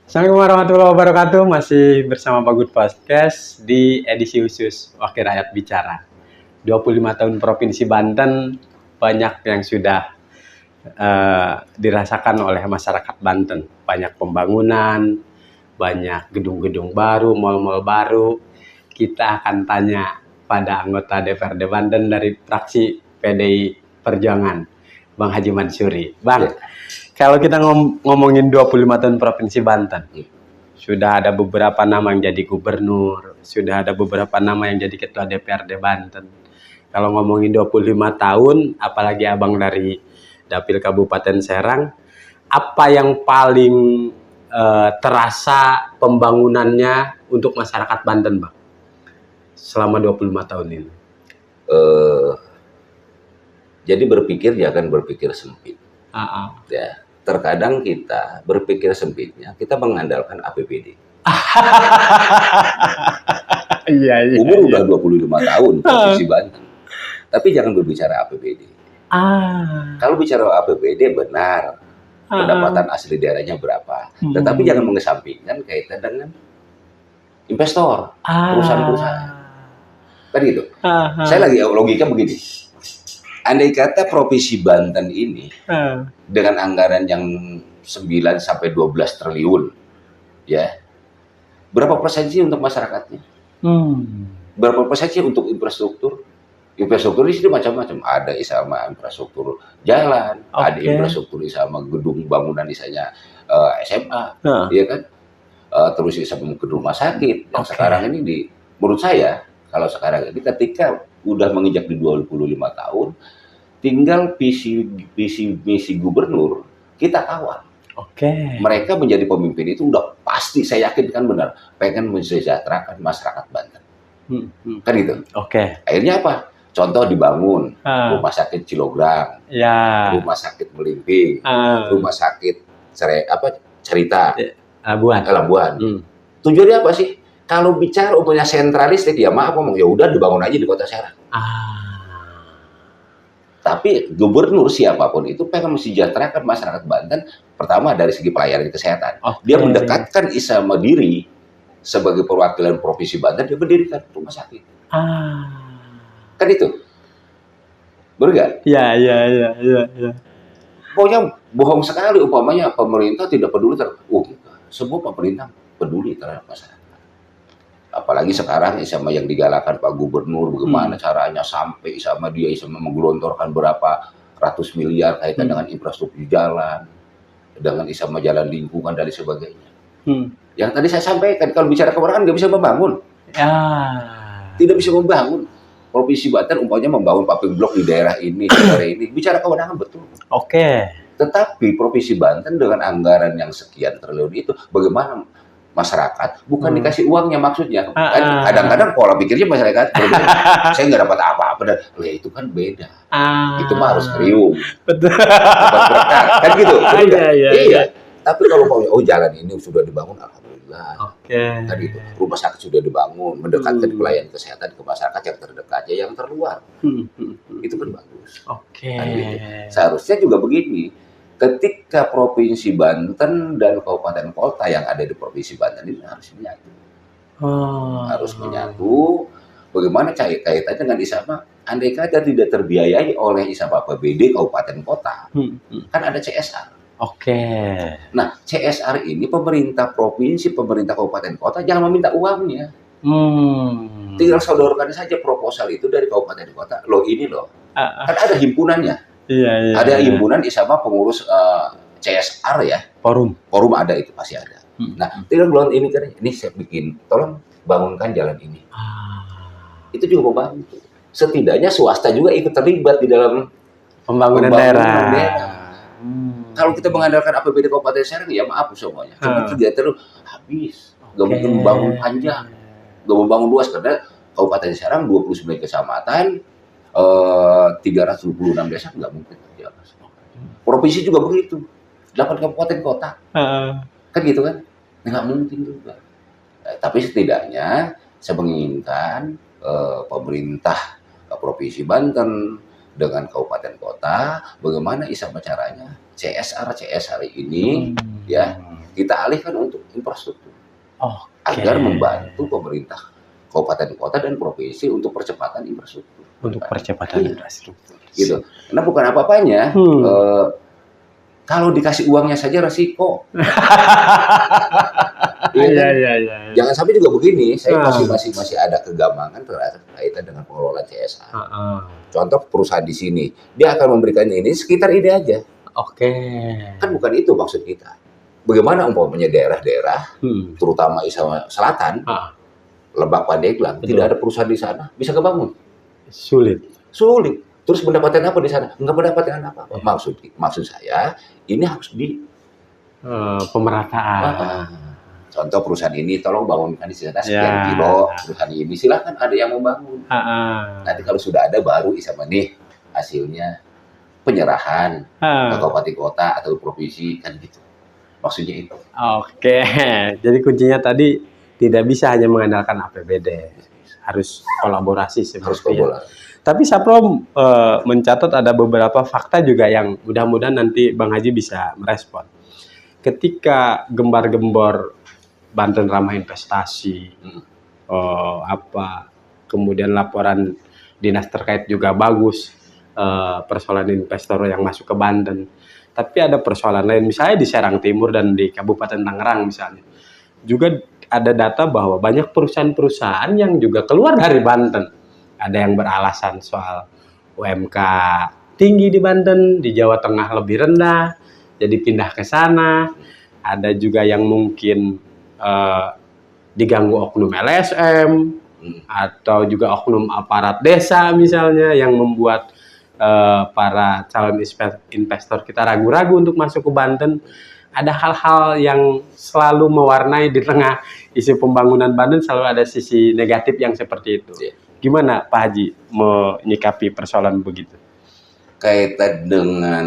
Assalamualaikum warahmatullahi wabarakatuh. Masih bersama Pak Good Podcast di edisi khusus Wakil Rakyat Bicara. 25 tahun Provinsi Banten, banyak yang sudah dirasakan oleh masyarakat Banten. Banyak pembangunan, banyak gedung-gedung baru, mal-mal baru. Kita akan tanya pada anggota DPRD Banten dari fraksi PDI Perjuangan, Bang Haji Mansuri. Bang, kalau kita ngomongin 25 tahun Provinsi Banten, sudah ada beberapa nama yang jadi gubernur, sudah ada beberapa nama yang jadi ketua DPRD Banten. Kalau ngomongin 25 tahun, apalagi abang dari Dapil Kabupaten Serang, apa yang paling terasa pembangunannya untuk masyarakat Banten, Bang? Selama 25 tahun ini. Jadi berpikir jangan berpikir sempit. Ya, terkadang kita berpikir sempitnya, kita mengandalkan APBD. Iya. Umur udah 25 tahun Provinsi Banten. Tapi jangan berbicara APBD. Kalau bicara APBD benar, pendapatan asli daerahnya berapa. Tetapi jangan mengesampingkan kaitan dengan investor, perusahaan-perusahaan. Kan gitu. Saya lagi logika begini. Andai kata Provinsi Banten ini dengan anggaran yang 9 sampai 12 triliun, ya, berapa persen sih untuk masyarakatnya? Berapa persen sih untuk infrastruktur? Infrastruktur di sini macam-macam. Ada sama infrastruktur jalan, ada infrastruktur sama gedung bangunan misalnya SMA, ya kan? Terus sama gedung rumah sakit. Yang sekarang ini menurut saya, kalau sekarang ini ketika udah menginjak di 25 tahun, tinggal visi gubernur kita kawal. Mereka menjadi pemimpin itu udah pasti, saya yakin kan benar, pengen mensejahterakan masyarakat Banten. Kan gitu. Akhirnya apa? Contoh dibangun rumah sakit Cilograng, rumah sakit Melimping, rumah sakit Cerita, Labuan. Tujuannya apa sih? Kalau bicara umumnya sentralistik, ya maaf ngomong, ya udah dibangun aja di Kota Serang. Tapi gubernur siapapun itu pengen mensejahterakan masyarakat Banten. Pertama dari segi pelayanan kesehatan, dia mendekatkan Isama diri sebagai perwakilan Provinsi Banten, dia mendirikan rumah sakit. Kan itu, benar nggak? Iya. Pokoknya bohong sekali umpamanya pemerintah tidak peduli semua pemerintah peduli terhadap masyarakat. Apalagi sekarang sama yang digalakan Pak Gubernur, bagaimana caranya sampai sama dia sama menggelontorkan berapa ratus miliar kaitan dengan infrastruktur jalan, dengan sama jalan lingkungan dan sebagainya. Yang tadi saya sampaikan, kalau bicara kewenangan nggak bisa membangun, tidak bisa membangun. Provinsi Banten umpamanya membangun pabrik blok di daerah ini, bicara kewenangan betul. Tetapi Provinsi Banten dengan anggaran yang sekian triliun itu, bagaimana masyarakat bukan dikasih uangnya maksudnya. Kadang-kadang pola pikirnya masyarakat saya nggak dapat apa-apa, itu kan beda. Itu mah harus krium, dapat berkat, kan gitu. Iya. Tapi kalau jalan ini sudah dibangun, alhamdulillah. Kan gitu. Rumah sakit sudah dibangun, mendekatkan pelayanan kesehatan ke masyarakat yang terdekatnya, yang terluar. Itu kan bagus. Kan gitu. Seharusnya juga begini. Ketika Provinsi Banten dan kabupaten kota yang ada di Provinsi Banten ini harus menyatu. Harus menyatu. Bagaimana kaitannya dengan Isama? Andai kata tidak terbiayai oleh Isama APBD kabupaten kota, kan ada CSR. Nah, CSR ini pemerintah provinsi, pemerintah kabupaten kota jangan meminta uangnya. Tinggal sodorkan saja proposal itu dari kabupaten kota. Kan ada himpunannya. Ada himpunan Isama pengurus CSR ya. Forum ada, itu pasti ada. Nah, tinggal bulan ini kan ini saya bikin, tolong bangunkan jalan ini. Itu juga membantu. Setidaknya swasta juga ikut terlibat di dalam pembangunan daerah. Kalau kita mengandalkan APBD Kabupaten Serang, ya maaf semuanya. Cuma kegiatan habis. Gak mungkin membangun panjang. Gak membangun luas, karena Kabupaten Serang 29 kecamatan, 326 desa, nggak mungkin terjaga. Provinsi juga begitu, 8 kabupaten kota, kan gitu kan, nggak mungkin juga. Tapi setidaknya saya menginginkan pemerintah Provinsi Banten dengan kabupaten kota, bagaimana caranya CSR ini ya kita alihkan untuk infrastruktur Oke. agar membantu pemerintah kabupaten kota dan provinsi untuk percepatan infrastruktur. Untuk percepatan Iya. infrastruktur. Gitu. Karena bukan apa-apanya. Kalau dikasih uangnya saja resiko. Iya kan? Iya. Jangan sampai juga begini. Saya masih ada kegambangan terkaitan dengan pengelolaan CSA. Contoh perusahaan di sini, dia akan memberikan ini sekitar ini aja. Oke. Kan bukan itu maksud kita. Bagaimana umpamanya daerah-daerah, terutama Isama Selatan, Lebak Pandeglang, Betul. tidak ada perusahaan di sana, bisa kebangun. Sulit. Terus mendapatkan apa di sana? Enggak mendapatkan apa-apa. Maksud saya, ini harus di Pemerataan. contoh perusahaan ini tolong bangunkan di sana sekian kilo, perusahaan ini silakan ada yang membangun. Nanti kalau sudah ada baru Isama nih hasilnya penyerahan ke kabupaten kota atau provinsi kan gitu. Maksudnya itu. Oke. Jadi kuncinya tadi tidak bisa hanya mengandalkan APBD. Harus kolaborasi seperti itu. Tapi Saprom mencatat ada beberapa fakta juga yang mudah-mudahan nanti Bang Haji bisa merespon. Ketika gembar-gembor Banten Ramah Investasi, kemudian laporan dinas terkait juga bagus, persoalan investor yang masuk ke Banten. Tapi ada persoalan lain, misalnya di Serang Timur dan di Kabupaten Tangerang misalnya. Juga ada data bahwa banyak perusahaan-perusahaan yang juga keluar dari Banten. Ada yang beralasan soal UMK tinggi di Banten, di Jawa Tengah lebih rendah, jadi pindah ke sana. Ada juga yang mungkin diganggu oknum LSM, atau juga oknum aparat desa misalnya, yang membuat para calon investor kita ragu-ragu untuk masuk ke Banten. Ada hal-hal yang selalu mewarnai di tengah isu pembangunan Banten, selalu ada sisi negatif yang seperti itu. Gimana Pak Haji menyikapi persoalan begitu? Kaitan dengan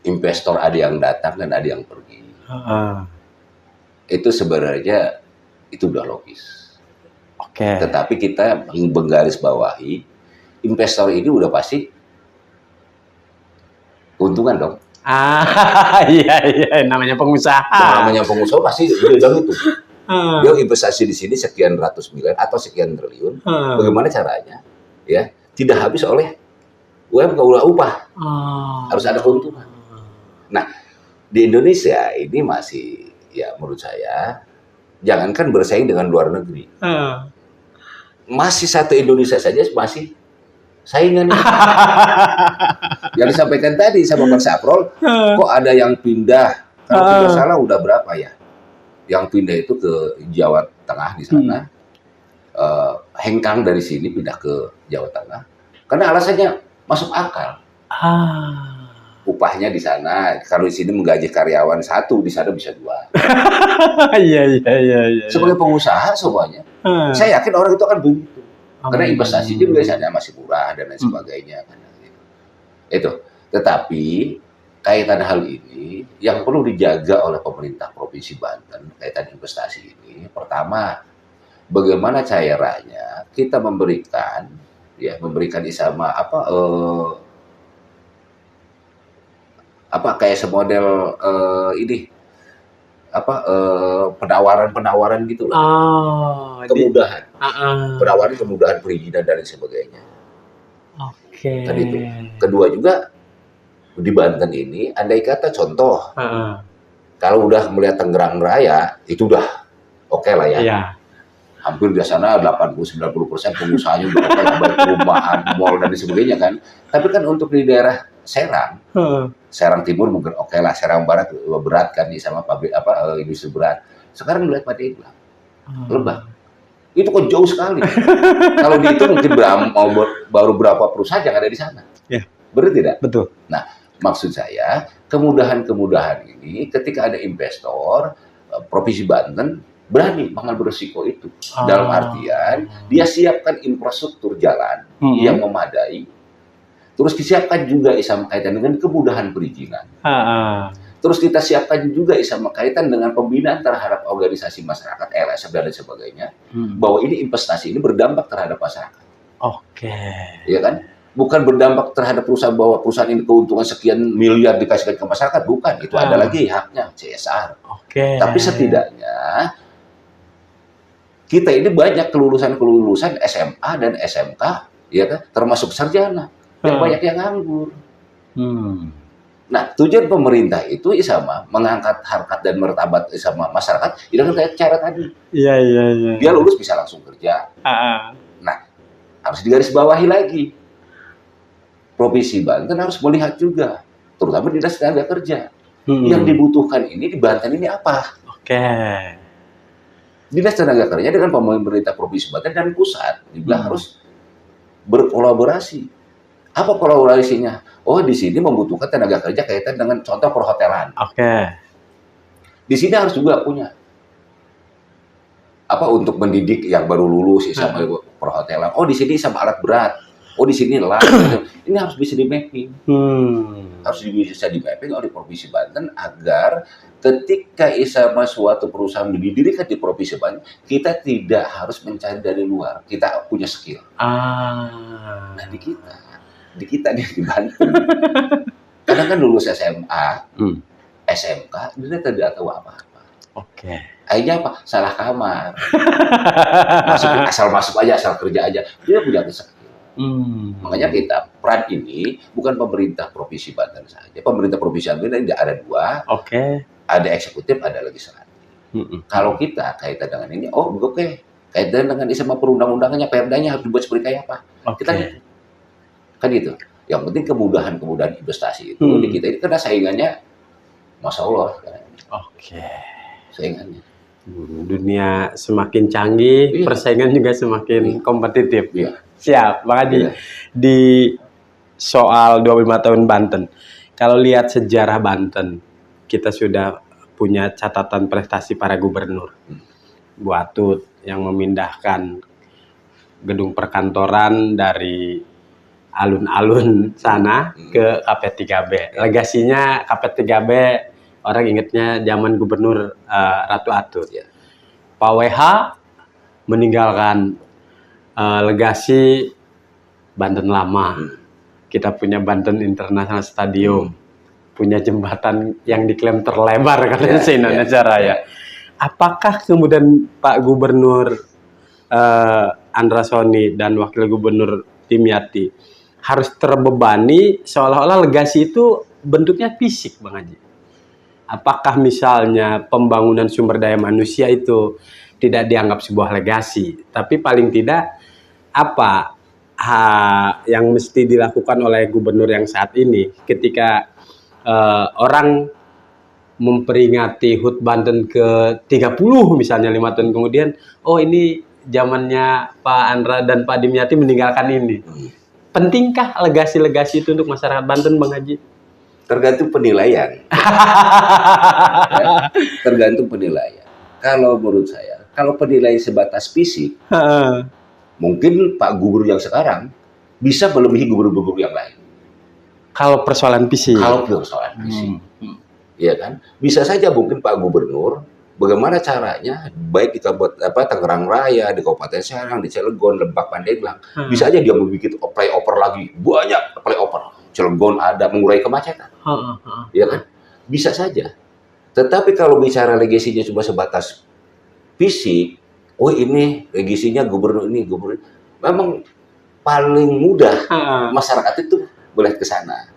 investor ada yang datang dan ada yang pergi. Itu sebenarnya itu udah logis. Tetapi kita menggaris bawahi, investor ini udah pasti keuntungan dong. Iya, namanya pengusaha. Namanya pengusaha pasti bilang itu. Dia investasi di sini sekian ratus miliar atau sekian triliun. Bagaimana caranya? Ya, tidak habis oleh UMK upah. Harus ada keuntungan. Nah, di Indonesia ini masih, ya menurut saya, jangankan bersaing dengan luar negeri. Masih satu Indonesia saja masih saingan. Yang disampaikan tadi sama Bang Saprol, kok ada yang pindah? Kalau tidak salah udah berapa ya? Yang pindah itu ke Jawa Tengah di sana. Hengkang dari sini pindah ke Jawa Tengah. Karena alasannya masuk akal. Upahnya di sana, kalau di sini menggaji karyawan satu, di sana bisa dua. Iya. Sebagai pengusaha semuanya, saya yakin orang itu akan begitu. Karena investasi juga di sana masih murah dan lain sebagainya. Itu. Tetapi kaitan hal ini yang perlu dijaga oleh pemerintah Provinsi Banten kaitan investasi ini, pertama, bagaimana caranya kita memberikan Isama kayak semodel penawaran gitu lah. Kemudahan. Penawaran kemudahan perizinan dan lain sebagainya. Tadi itu. Kedua juga di Banten ini, andai kata contoh, kalau udah melihat Tangerang Raya, itu udah oke lah ya. Hampir di sana 80-90% pengusahanya udah oke lah, baik perumahan, mall dan sebagainya kan. Tapi kan untuk di daerah Serang Timur mungkin oke lah, Serang Barat berat kan sama pabrik industri berat. Sekarang melihat Pandeglang, Lebak, itu kok jauh sekali. Kalau dihitung mungkin baru berapa perusahaan yang ada di sana. Benar tidak? Betul. Nah, maksud saya kemudahan-kemudahan ini ketika ada investor, Provinsi Banten berani mengambil berisiko itu. Dalam artian dia siapkan infrastruktur jalan yang memadai. Terus disiapkan juga sama kaitan dengan kemudahan perizinan. Terus kita siapkan juga sama kaitan dengan pembinaan terhadap organisasi masyarakat, LSM dan sebagainya. Bahwa ini investasi ini berdampak terhadap masyarakat. Iya kan? bukan berdampak terhadap perusahaan bahwa perusahaan ini keuntungan sekian miliar dikasihkan ke masyarakat, bukan. Itu ada lagi haknya CSR. Oke. Tapi setidaknya kita ini banyak kelulusan SMA dan SMK, ya kan, termasuk sarjana, yang banyak yang nganggur. Nah, tujuan pemerintah itu sama mengangkat harkat dan martabat sama masyarakat dengan cara tadi. Iya. Dia lulus bisa langsung kerja. Nah, harus digarisbawahi lagi. Provinsi Banten harus melihat juga, terutama dinas tenaga kerja. Yang dibutuhkan ini di Banten ini apa? Oke. Dinas tenaga kerja dengan pemerintah Provinsi Banten dan pusat juga harus berkolaborasi. Apa kolaborasinya? Oh, di sini membutuhkan tenaga kerja kaitan dengan contoh perhotelan. Oke. Di sini harus juga punya apa untuk mendidik yang baru lulus sama perhotelan. Oh, di sini sama alat berat. Oh, di sini lah. Ini harus bisa di mapping. Harus bisa di mapping oleh Provinsi Banten agar ketika sama suatu perusahaan didirikan di Provinsi Banten, kita tidak harus mencari dari luar. Kita punya skill. Nah, di kita nih di Banten. Kadang kan lulus SMA, SMK, dia tidak tahu apa-apa. Oke. Akhirnya apa? Salah kamar. Asal masuk aja, asal kerja aja. Dia punya skill. Makanya kita peran ini bukan pemerintah Provinsi Banten saja. Pemerintah Provinsi Banten ini ada dua. Oke. Ada eksekutif, ada legislatif. Kalau kita kaitan dengan ini, kaitan dengan sama perundang-undangannya, perdanya harus dibuat seperti kayak apa? Kita kan gitu. Yang penting kemudahan investasi itu di kita ini karena saingannya, masya Allah. Saingannya. Dunia semakin canggih, persaingan juga semakin kompetitif. Siap, Bang Haji. Di soal 25 tahun Banten, kalau lihat sejarah Banten, kita sudah punya catatan prestasi para gubernur. Bu Atut yang memindahkan gedung perkantoran dari alun-alun sana ke KP3B. Legasinya KP3B, orang ingatnya zaman gubernur Ratu Atut. Pak WH meninggalkan legasi Banten Lama. Kita punya Banten International Stadium. Punya jembatan yang diklaim terlebar katanya se-Indonesia Raya. Apakah kemudian Pak Gubernur Andra Soni dan Wakil Gubernur Dimyati harus terbebani seolah-olah legasi itu bentuknya fisik, Bang Haji? Apakah misalnya pembangunan sumber daya manusia itu tidak dianggap sebuah legasi, tapi paling tidak apa yang mesti dilakukan oleh gubernur yang saat ini ketika orang memperingati HUT Banten ke-30 misalnya 5 tahun kemudian, oh ini zamannya Pak Andra dan Pak Dimyati meninggalkan ini. Pentingkah legasi-legasi itu untuk masyarakat Banten, Bang Haji? Tergantung penilaian. Tergantung penilaian. Kalau menurut saya, kalau penilaian sebatas fisik, mungkin Pak Gubernur yang sekarang bisa melebihi gubernur-gubernur yang lain. Kalau persoalan fisik. Iya kan? Bisa saja mungkin Pak Gubernur bagaimana caranya baik di Tangerang Raya, di Kabupaten Serang, di Cilegon, Lebak, Pandeglang, bisa aja dia membuat flyover lagi, banyak flyover. Cilegon ada mengurai kemacetan. Iya kan? Bisa saja. Tetapi kalau bicara legasinya cuma sebatas fisik, oh ini legasinya gubernur ini, gubernur. Memang paling mudah masyarakat itu boleh ke sana.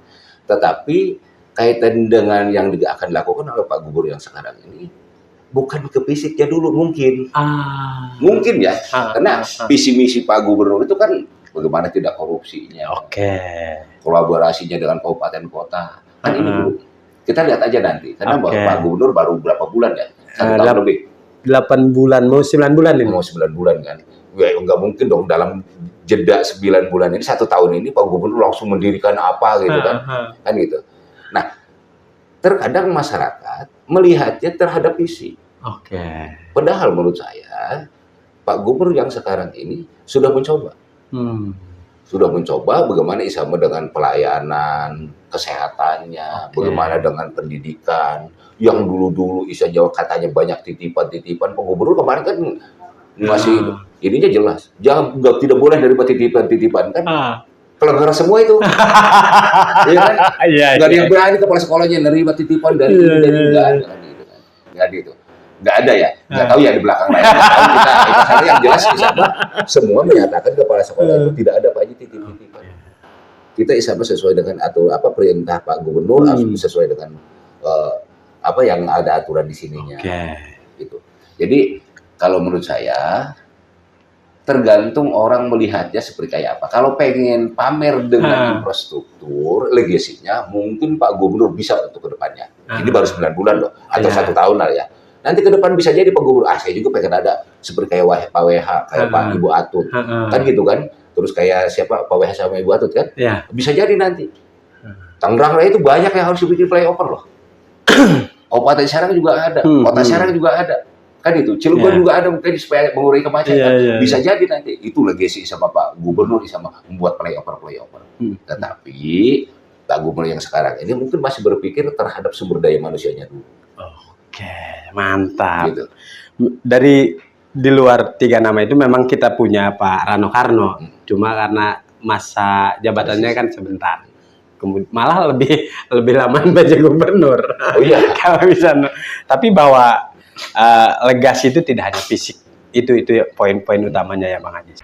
Tetapi kaitan dengan yang akan dilakukan oleh Pak Gubernur yang sekarang ini bukan ke fisiknya dulu mungkin. Mungkin ya. Karena visi misi Pak Gubernur itu kan bagaimana tidak korupsinya. Kolaborasinya dengan kabupaten kota. Kan ini dulu. Kita lihat aja nanti. Karena Pak Gubernur baru berapa bulan ya? 1 tahun lebih. 8 bulan, mau 9 bulan ini. Mau 9 bulan kan. Ya, nggak mungkin dong dalam jeda 9 bulan ini, 1 tahun ini Pak Gubernur langsung mendirikan apa gitu kan. Kan gitu. Nah, terkadang masyarakat melihatnya terhadap visi. Padahal menurut saya, Pak Gubernur yang sekarang ini sudah mencoba. Sudah mencoba bagaimana sama dengan pelayanan, kesehatannya, bagaimana dengan pendidikan. Yang dulu-dulu Isa Jawa katanya banyak titipan-titipan. Pak Gubernur kemarin kan masih ininya jelas. Tidak boleh dari titipan-titipan kan. pelanggaran semua itu. Iya kan? Iya. Nggak ada yang berani kepala sekolahnya nerima titipan dari Iya, dari iya, nggak iya. ada kan gitu kan. Nggak ada itu. Nggak ada ya. Nggak tahu ya di belakang layar. Nggak tahu kita sana yang jelas Isaba semua menyatakan kepala sekolah itu tidak ada Pak Haji titip-titipan. Kita Isaba sesuai dengan atau apa perintah Pak Gubernur harus sesuai dengan apa yang ada aturan di sininya. Gitu. Jadi kalau menurut saya tergantung orang melihatnya seperti kayak apa. Kalau pengen pamer dengan infrastruktur, legasinya mungkin Pak Gubernur bisa untuk kedepannya. Ini baru 9 bulan loh, atau 1 tahun lah ya. Nanti ke depan bisa jadi Pak Gubernur, saya juga pengen ada seperti kayak Pak WH, kayak Pak Ibu Atut, kan gitu kan. Terus kayak siapa Pak WH sama Ibu Atut kan, bisa jadi nanti. Tangerang Raya itu banyak yang harus dibikin flyover loh. Kabupaten Serang juga ada, Kota Serang juga ada. Kan itu, Cilegon juga ada mungkin supaya mengurangi kemacetan. Bisa jadi nanti itu legasi sama Pak Gubernur sama membuat flyover. Tetapi Pak Gubernur yang sekarang ini mungkin masih berpikir terhadap sumber daya manusianya dulu. Oke, mantap. Gitu. Dari di luar 3 nama itu memang kita punya Pak Rano Karno, cuma karena masa jabatannya kan sebentar. Malah lebih lama menjadi gubernur. Oh iya. Kalau bisa. Tapi bahwa legasi itu tidak hanya fisik. Itu poin-poin utamanya ya Bang Haji.